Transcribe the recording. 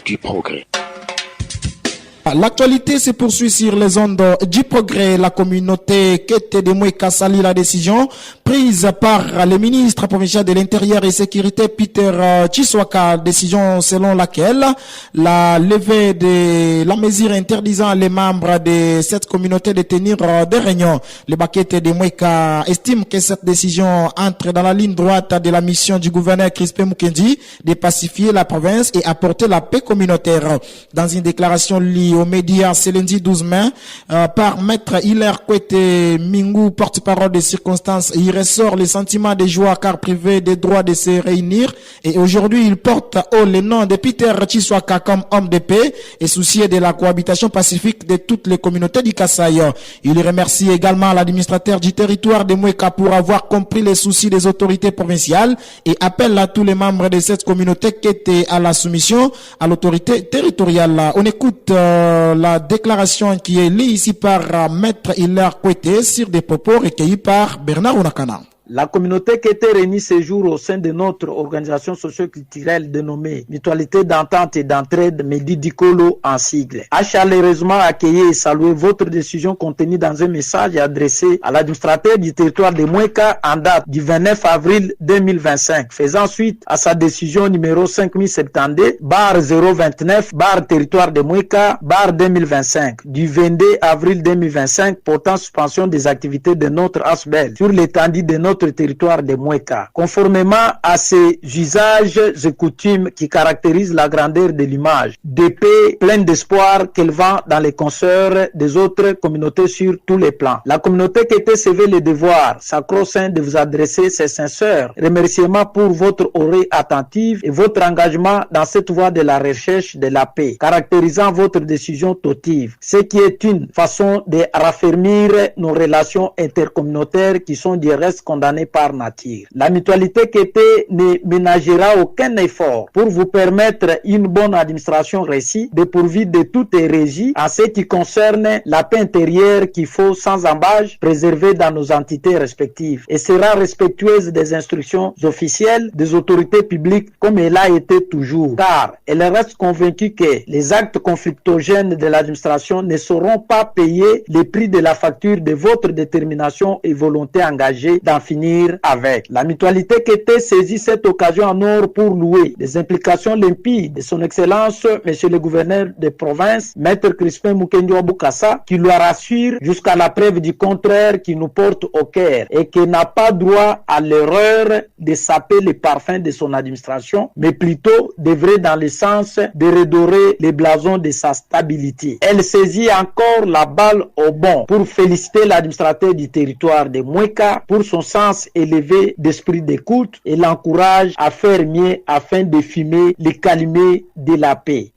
du progrès. L'actualité se poursuit sur les ondes du progrès. La communauté Kete de Mweka salue la décision prise par le ministre provincial de l'Intérieur et Sécurité Peter Chiswaka, décision selon laquelle la levée de la mesure interdisant les membres de cette communauté de tenir des réunions. Le Bakete de Mweka estime que cette décision entre dans la ligne droite de la mission du gouverneur Crispin Mukendi de pacifier la province et apporter la paix communautaire. Dans une déclaration liée aux médias ce lundi 12 mai par Maître Hilaire Kwete Mingu, porte-parole des circonstances, il ressort le sentiment de joie car privé des droits de se réunir, et aujourd'hui il porte haut le nom de Peter Chiswaka comme homme de paix et soucieux de la cohabitation pacifique de toutes les communautés du Kasaï. Il remercie également l'administrateur du territoire de Mweka pour avoir compris les soucis des autorités provinciales et appelle à tous les membres de cette communauté qui étaient à la soumission à l'autorité territoriale. On écoute la déclaration qui est lue ici par Maître Hilaire Kwete sur des propos recueillis par Bernard Onakana. La communauté qui était réunie ce jour au sein de notre organisation socio-culturelle dénommée Mutualité d'entente et d'entraide Medidikolo en sigle a chaleureusement accueilli et salué votre décision contenue dans un message adressé à l'administrateur du territoire de Mweka en date du 29 avril 2025, faisant suite à sa décision numéro 5072/029 territoire de Mweka 2025 du 22 avril 2025 portant suspension des activités de notre ASBEL sur l'étendue de notre territoire de Mweka. Conformément à ces usages et coutumes qui caractérisent la grandeur de l'image, de paix pleine d'espoir qu'elle vend dans les consoeurs des autres communautés sur tous les plans. La communauté qui était sévère le devoir sacro-saint de vous adresser ses sincères remerciements pour votre oreille attentive et votre engagement dans cette voie de la recherche de la paix, caractérisant votre décision totive, ce qui est une façon de raffermir nos relations intercommunautaires qui sont du reste condamnées par nature. La mutualité Kete ne ménagera aucun effort pour vous permettre une bonne administration réussie, dépourvue de toute hérésie en ce qui concerne la paix intérieure qu'il faut sans embâche préserver dans nos entités respectives, et sera respectueuse des instructions officielles des autorités publiques comme elle a été toujours, car elle reste convaincue que les actes conflictogènes de l'administration ne sauront pas payer le prix de la facture de votre détermination et volonté engagée d'en finir avec. La mutualité qui était saisie cette occasion en or pour louer les implications limpides de son excellence monsieur le gouverneur de province Maître Crispin Mukendi Bukasa, qui lui rassure jusqu'à la preuve du contraire, qui nous porte au cœur et qui n'a pas droit à l'erreur de saper les parfums de son administration, mais plutôt devrait dans le sens de redorer les blasons de sa stabilité. Elle saisit encore la balle au bon pour féliciter l'administrateur du territoire de Mweka pour son sens élevé d'esprit d'écoute et l'encourage à faire mieux afin de fumer les calumet de la paix.